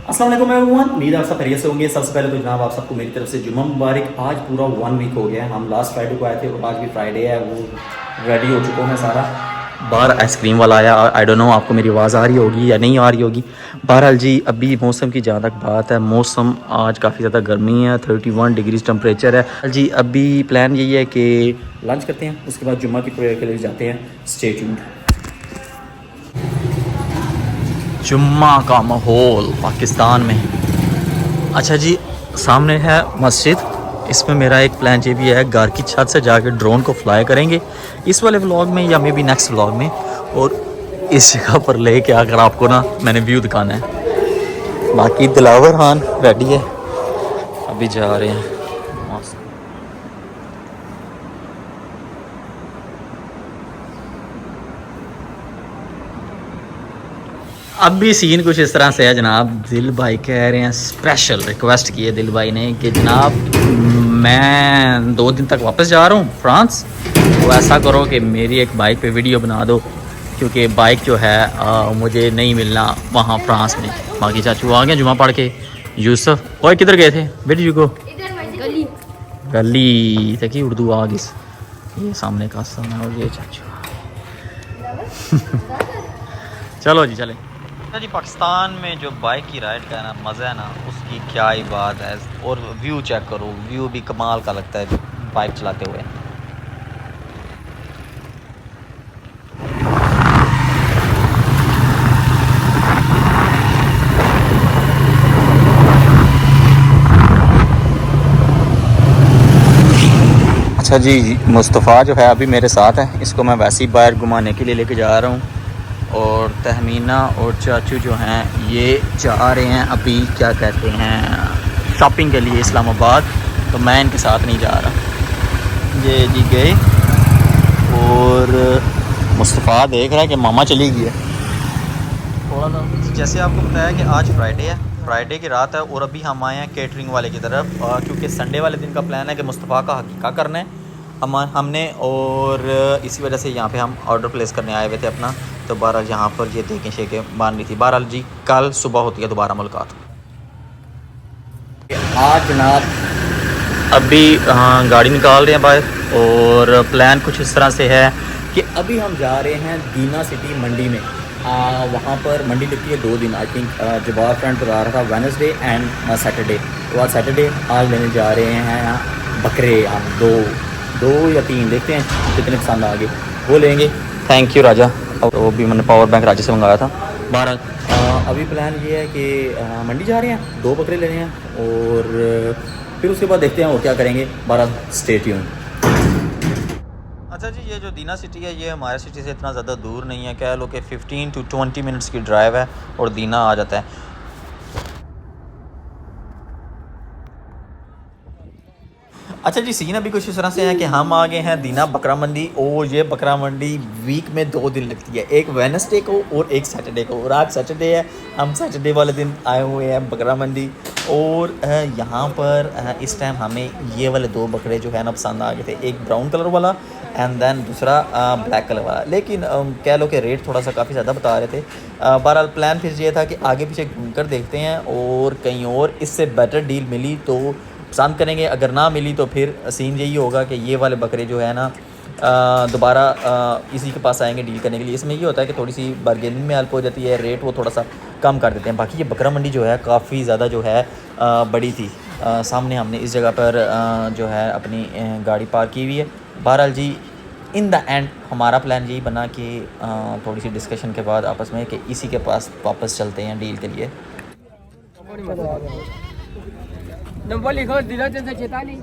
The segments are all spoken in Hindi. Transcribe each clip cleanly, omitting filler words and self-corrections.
अस्सलाम वालेकुम एवरीवन, उम्मीद है आप सब खैरियत से होंगे। सबसे पहले तो जनाब आप सबको मेरी तरफ से जुम्मा मुबारक। आज पूरा 1 वीक हो गया है, हम लास्ट फ्राइडे को आए थे और आज भी फ्राइडे है। वो रेडी हो चुका हूँ मैं सारा। बाहर आइसक्रीम वाला आया, आई डोंट नो आपको मेरी आवाज़ आ रही होगी या नहीं आ रही होगी। बहरहाल जी, अभी मौसम की जहाँ तक बात है, मौसम आज काफ़ी ज़्यादा गर्मी है, 31 डिग्रीज टेम्परेचर है जी। अभी प्लान यही है कि लंच करते हैं, उसके बाद जुम्मा की प्रेयर के लिए जाते हैं। Stay tuned. जुम्मा का माहौल पाकिस्तान में। अच्छा जी, सामने है मस्जिद। इसमें मेरा एक प्लान ये भी है, घर की छत से जाकर ड्रोन को फ्लाई करेंगे इस वाले व्लॉग में या मे बी नेक्स्ट व्लॉग में, और इस जगह पर ले के आकर आपको ना मैंने व्यू दिखाना है। बाकी दिलावर खान रेडी है, अभी जा रहे हैं। अभी सीन कुछ इस तरह से है जनाब। दिल भाई कह रहे हैं, स्पेशल रिक्वेस्ट की है दिल भाई ने कि जनाब मैं 2 दिन तक वापस जा रहा हूँ फ्रांस, तो ऐसा करो कि मेरी एक बाइक पे वीडियो बना दो, क्योंकि बाइक जो है मुझे नहीं मिलना वहाँ फ्रांस में। बाकी चाचू आ गए जुमा पढ़ के। यूसुफ और किधर गए थे? Where you go? गली तक ही उर्दू आ गई। ये सामने का समय और ये चाचू। चलो जी चले जी। पाकिस्तान में जो बाइक की राइड का ना मज़ा है ना, उसकी क्या ही बात है। और व्यू चेक करो, व्यू भी कमाल का लगता है बाइक चलाते हुए। अच्छा जी, मुस्तफ़ा जो है अभी मेरे साथ है, इसको मैं वैसे ही बाहर घुमाने के लिए लेके जा रहा हूँ। और तहमीना और चाचू जो हैं ये जा रहे हैं अभी, क्या कहते हैं, शॉपिंग के लिए इस्लामाबाद। तो मैं इनके साथ नहीं जा रहा। ये जी गए, और मुस्तफ़ा देख रहा है कि मामा चली गई है थोड़ा सा। जैसे आपको बताया कि आज फ्राइडे है, फ्राइडे की रात है, और अभी हम आए हैं केटरिंग वाले की तरफ, क्योंकि संडे वाले दिन का प्लान है कि मुस्तफ़ा का हकीका करना है हमने, और इसी वजह से यहाँ पे हम ऑर्डर प्लेस करने आए हुए थे अपना। तो बहरहाल यहाँ पर ये देखें शेखें बांध रही थी। बहरहाल जी, कल सुबह होती है दोबारा मुलाकात। आज जनाब अभी गाड़ी निकाल रहे हैं बाहर, और प्लान कुछ इस तरह से है कि अभी हम जा रहे हैं दीना सिटी मंडी में। वहाँ पर मंडी लगती है 2 दिन। आई थिंक जवाब फ्रेंड बता रहा था वेडनेसडे एंड सैटरडे। तो आज सैटरडे, आज लेने जा रहे हैं बकरे। हम 2 या 3 देखते हैं कितने पसंद आ गए, वो लेंगे। थैंक यू राजा। तो वो भी मैंने पावर बैंक राजा से मंगाया था। बहरहाल अभी प्लान ये है कि मंडी जा रहे हैं, 2 बकरे लेने हैं, और फिर उसके बाद देखते हैं वो क्या करेंगे। बहरहाल स्टे ट्यून्ड। अच्छा जी, ये जो दीना सिटी है ये हमारे सिटी से इतना ज़्यादा दूर नहीं है, कह लो कि 15 to 20 मिनट्स की ड्राइव है और दीना आ जाता है। अच्छा जी, सीन अभी कुछ इस तरह से है कि हम आ गए हैं दीना बकरा मंडी, और ये बकरा मंडी वीक में 2 दिन लगती है, एक वेडनेसडे को और एक सैटरडे को। और आज सैटरडे है, हम सैटरडे वाले दिन आए हुए हैं बकरा मंडी। और यहाँ पर इस टाइम हमें ये वाले 2 बकरे जो है ना पसंद आ गए थे, एक ब्राउन कलर वाला एंड देन दूसरा ब्लैक कलर वाला। लेकिन कह लो कि रेट थोड़ा सा काफ़ी ज़्यादा बता रहे थे। बहरहाल प्लान फिर ये था कि आगे पीछे घूम कर देखते हैं, और कहीं और इससे बेटर डील मिली तो पसंद करेंगे, अगर ना मिली तो फिर सीन यही होगा कि ये वाले बकरे जो है ना दोबारा इसी के पास आएंगे डील करने के लिए। इसमें ये होता है कि थोड़ी सी बार्गेनिंग में हेल्प हो जाती है, रेट वो थोड़ा सा कम कर देते हैं। बाकी ये बकरा मंडी जो है काफ़ी ज़्यादा जो है बड़ी थी। सामने हमने इस जगह पर जो है अपनी गाड़ी पार्क की हुई है। बहरहाल जी, इन द एंड हमारा प्लान यही बना कि थोड़ी सी डिस्कशन के बाद आपस में कि इसी के पास वापस चलते हैं डील के लिए। नंबर लिखो, 0346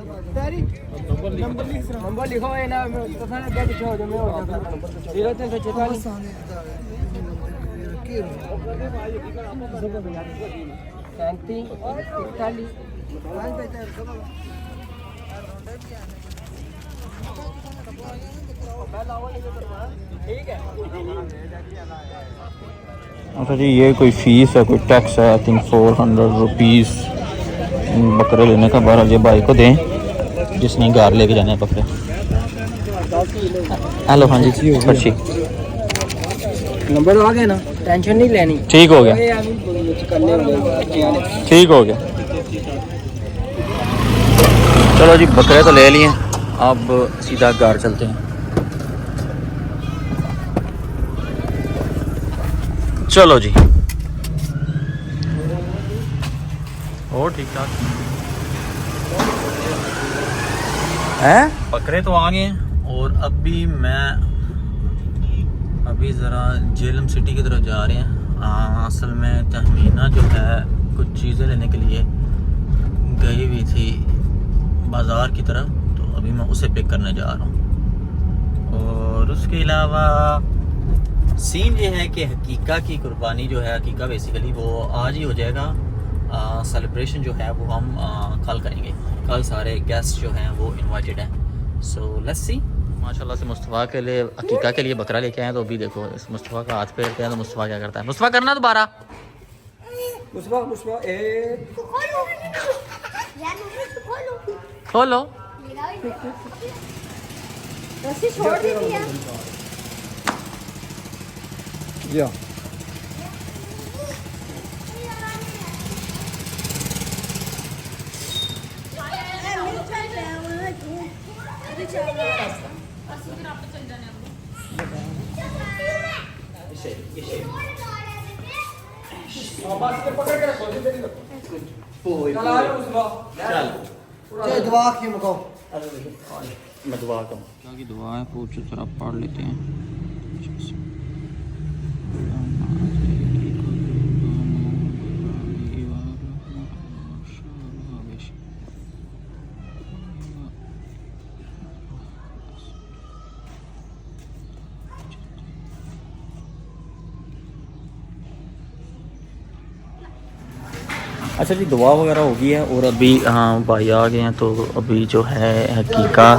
नंबर लिखो है ना, तो सारा क्या लिखा हो जो मैं हो जाता 0346 ठीक है। अच्छा जी, ये कोई फ़ीस है, कोई टैक्स है, आई थिंक 400 रुपीज़ बकरे लेने का। बहरहाल ये भाई को दें जिसने घर लेके जाने हैं बकरे। हेलो, हाँ जी, अच्छी। नंबर आ गया ना, टेंशन नहीं लेनी। ठीक हो गया, ये अभी करने वाले ठीक हो गया। चलो जी बकरे तो ले लिए, अब सीधा घर चलते हैं। चलो जी, और ठीक ठाक है, बकरे तो आ गए हैं। और अभी ज़रा झेलम सिटी की तरफ जा रहे हैं। असल में तहमीना जो है कुछ चीज़ें लेने के लिए गई हुई थी बाज़ार की तरफ, तो अभी मैं उसे पिक करने जा रहा हूँ। और उसके अलावा सीन ये है कि हकीका की कुर्बानी जो है, हकीका बेसिकली वो आज ही हो जाएगा। सेलिब्रेशन जो है वो हम कल करेंगे। कल सारे गेस्ट जो हैं वो इनवाइटेड हैं। So let's see. माशाल्लाह से मुस्तफ़ा के लिए, हकीका के लिए बकरा लेके आए, तो अभी देखो इस मुस्तफ़ा का हाथ पे हैं तो मुस्तफ़ा क्या करता है। मुस्तफ़ा करना दोबारा, मुस्बा ए खोलो। रस्सी छोड़ दी है। या दुआ की मुको मैं दुआ करूँ, क्या की दुआ है पूछ जरा पढ़ लेते हैं। अच्छा जी, दुआ वगैरह हो गई है और अभी हाँ भाई आ गए हैं, तो अभी जो है हकीका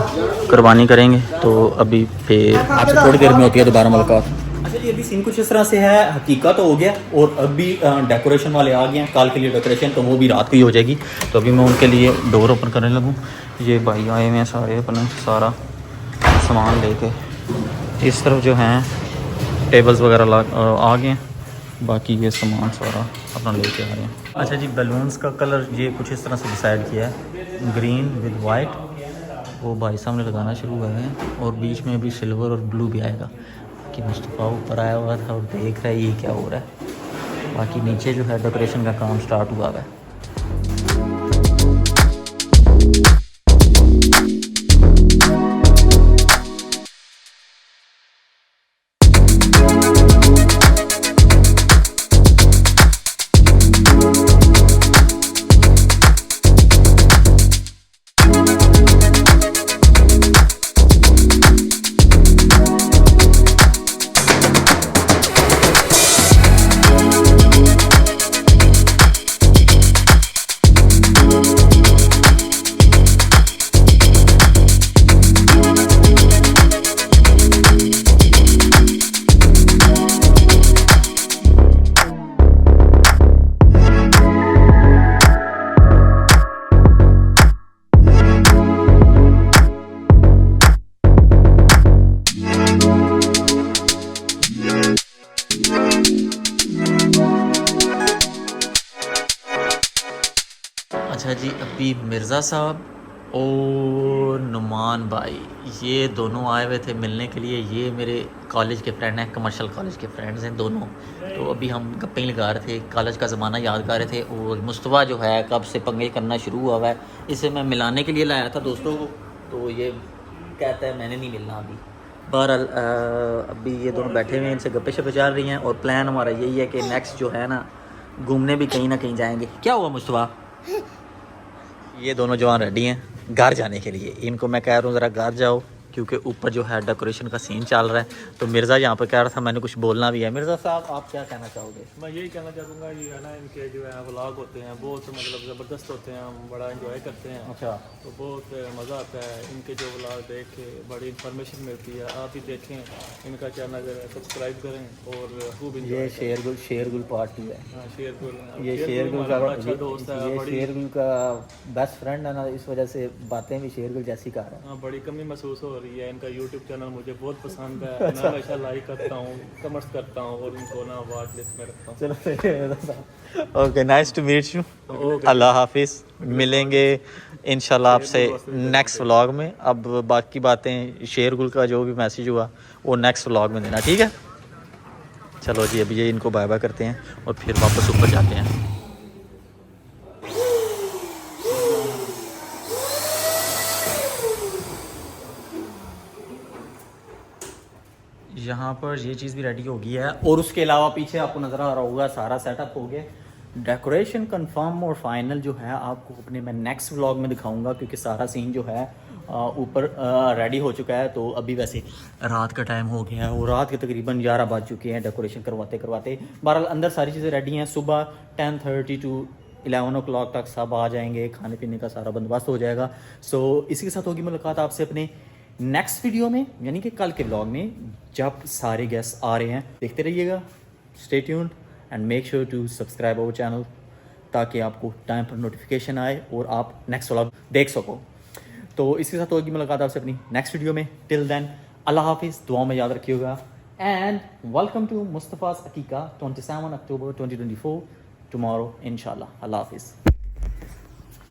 कुर्बानी करेंगे। तो अभी फिर आपसे थोड़ी देर में होती है दोबारा मुलाकात। अच्छा जी, अभी सीन कुछ इस तरह से है, हकीका तो हो गया और अभी डेकोरेशन वाले आ गए हैं कल के लिए डेकोरेशन, तो वो भी रात को ही हो जाएगी। तो अभी मैं उनके लिए डोर ओपन करने लगूँ। ये भाई आए हुए हैं सारे अपना सारा सामान लेके। इस तरफ जो हैं टेबल्स वगैरह आ गए हैं, बाकी ये सामान सारा अपना लेके आ रहे हैं। अच्छा जी, बैलून्स का कलर ये कुछ इस तरह से डिसाइड किया है, ग्रीन विद वाइट, वो भाई सामने लगाना शुरू हुए हैं। और बीच में भी सिल्वर और ब्लू भी आएगा। कि मुस्तफ़ा ऊपर आया हुआ था और देख रहा है ये क्या हो रहा है। बाकी नीचे जो है डेकोरेशन का काम स्टार्ट हुआ है। अच्छा जी, अभी मिर्ज़ा साहब और नुमान भाई ये दोनों आए हुए थे मिलने के लिए। ये मेरे कॉलेज के फ्रेंड हैं, कमर्शियल कॉलेज के फ्रेंड्स हैं दोनों। तो अभी हम गप्पे ही लगा रहे थे, कॉलेज का ज़माना याद कर रहे थे। और मुस्तफ़ा जो है कब से पंगे करना शुरू हुआ है, इसे मैं मिलाने के लिए लाया था दोस्तों को, तो ये कहता है मैंने नहीं मिलना अभी। बहरहाल अभी ये दोनों बैठे हुए हैं, इनसे गप्पे शप्पे चल रही हैं। और प्लान हमारा यही है कि नेक्स्ट जो है ना, घूमने भी कहीं ना कहीं जाएंगे। क्या हुआ मुस्तफ़ा? ये दोनों जवान रेडी हैं घर जाने के लिए। इनको मैं कह रहा हूँ ज़रा घर जाओ, क्योंकि ऊपर जो है डेकोरेशन का सीन चल रहा है। तो मिर्ज़ा यहाँ पर कह रहा था मैंने कुछ बोलना भी है। मिर्ज़ा साहब आप क्या कहना चाहोगे? मैं यही कहना चाहूँगा, ये है ना, इनके जो है व्लॉग होते हैं बहुत मतलब ज़बरदस्त होते हैं, हम बड़ा एंजॉय करते हैं। अच्छा, तो बहुत मज़ा आता है इनके जो व्लॉग देख के, बड़ी इन्फॉर्मेशन मिलती है। आप भी देखें, इनका चैनल सब्सक्राइब करें और खूब ये शेरगुल पार्टी है। हाँ, शेरगुल, ये शेरगुल का अच्छा दोस्त है। ये बड़ी शेरगुल का बेस्ट फ्रेंड है ना, इस वजह से बातें भी शेरगुल जैसी कर रहे हैं। हाँ, बड़ी कमी महसूस हो रही रही है। इनका यूट्यूब चैनल मुझे बहुत पसंद है, मैं हमेशा लाइक करता हूँ, कमेंट्स करता हूँ और इनको ना वॉच लिस्ट में रखता हूँ। चलो okay, nice to meet you. अल्लाह हाफिज़, मिलेंगे इंशाल्लाह आपसे नेक्स्ट व्लॉग में। अब बाकी बातें शेरगुल का जो भी मैसेज हुआ वो नेक्स्ट व्लॉग में देना, ठीक है। चलो जी, अभी ये इनको बाय बाय करते हैं और फिर वापस ऊपर जाते हैं। यहाँ पर ये चीज़ भी रेडी हो गई है और उसके अलावा पीछे आपको नज़र आ रहा होगा सारा सेटअप हो गया। डेकोरेशन कंफर्म और फाइनल जो है आपको अपने मैं नेक्स्ट व्लॉग में दिखाऊंगा, क्योंकि सारा सीन जो है ऊपर रेडी हो चुका है। तो अभी वैसे रात का टाइम हो गया है और रात के तकरीबन 11 बज चुके हैं डेकोरेशन करवाते करवाते। बहरहाल अंदर सारी चीज़ें रेडी हैं, सुबह 10:30 to 11 o'clock तक सब आ जाएंगे, खाने पीने का सारा बंदोबस्त हो जाएगा। सो इसी के साथ होगी मुलाकात आपसे अपने नेक्स्ट वीडियो में, यानी कि कल के व्लॉग में, जब सारे गेस्ट आ रहे हैं। देखते रहिएगा, stay tuned and make sure to subscribe our channel, ताकि आपको टाइम पर नोटिफिकेशन आए और आप नेक्स्ट व्लॉग देख सको। तो इसके साथ होगी मुलाकात आपसे अपनी नेक्स्ट वीडियो में। टिल देन अल्लाह हाफिज़, दुआ में याद रखिएगा एंड वेलकम टू मुस्तफ़ा's अकीका 27 October 2024 टुमारो इंशाल्लाह। अल्लाह हाफिज़।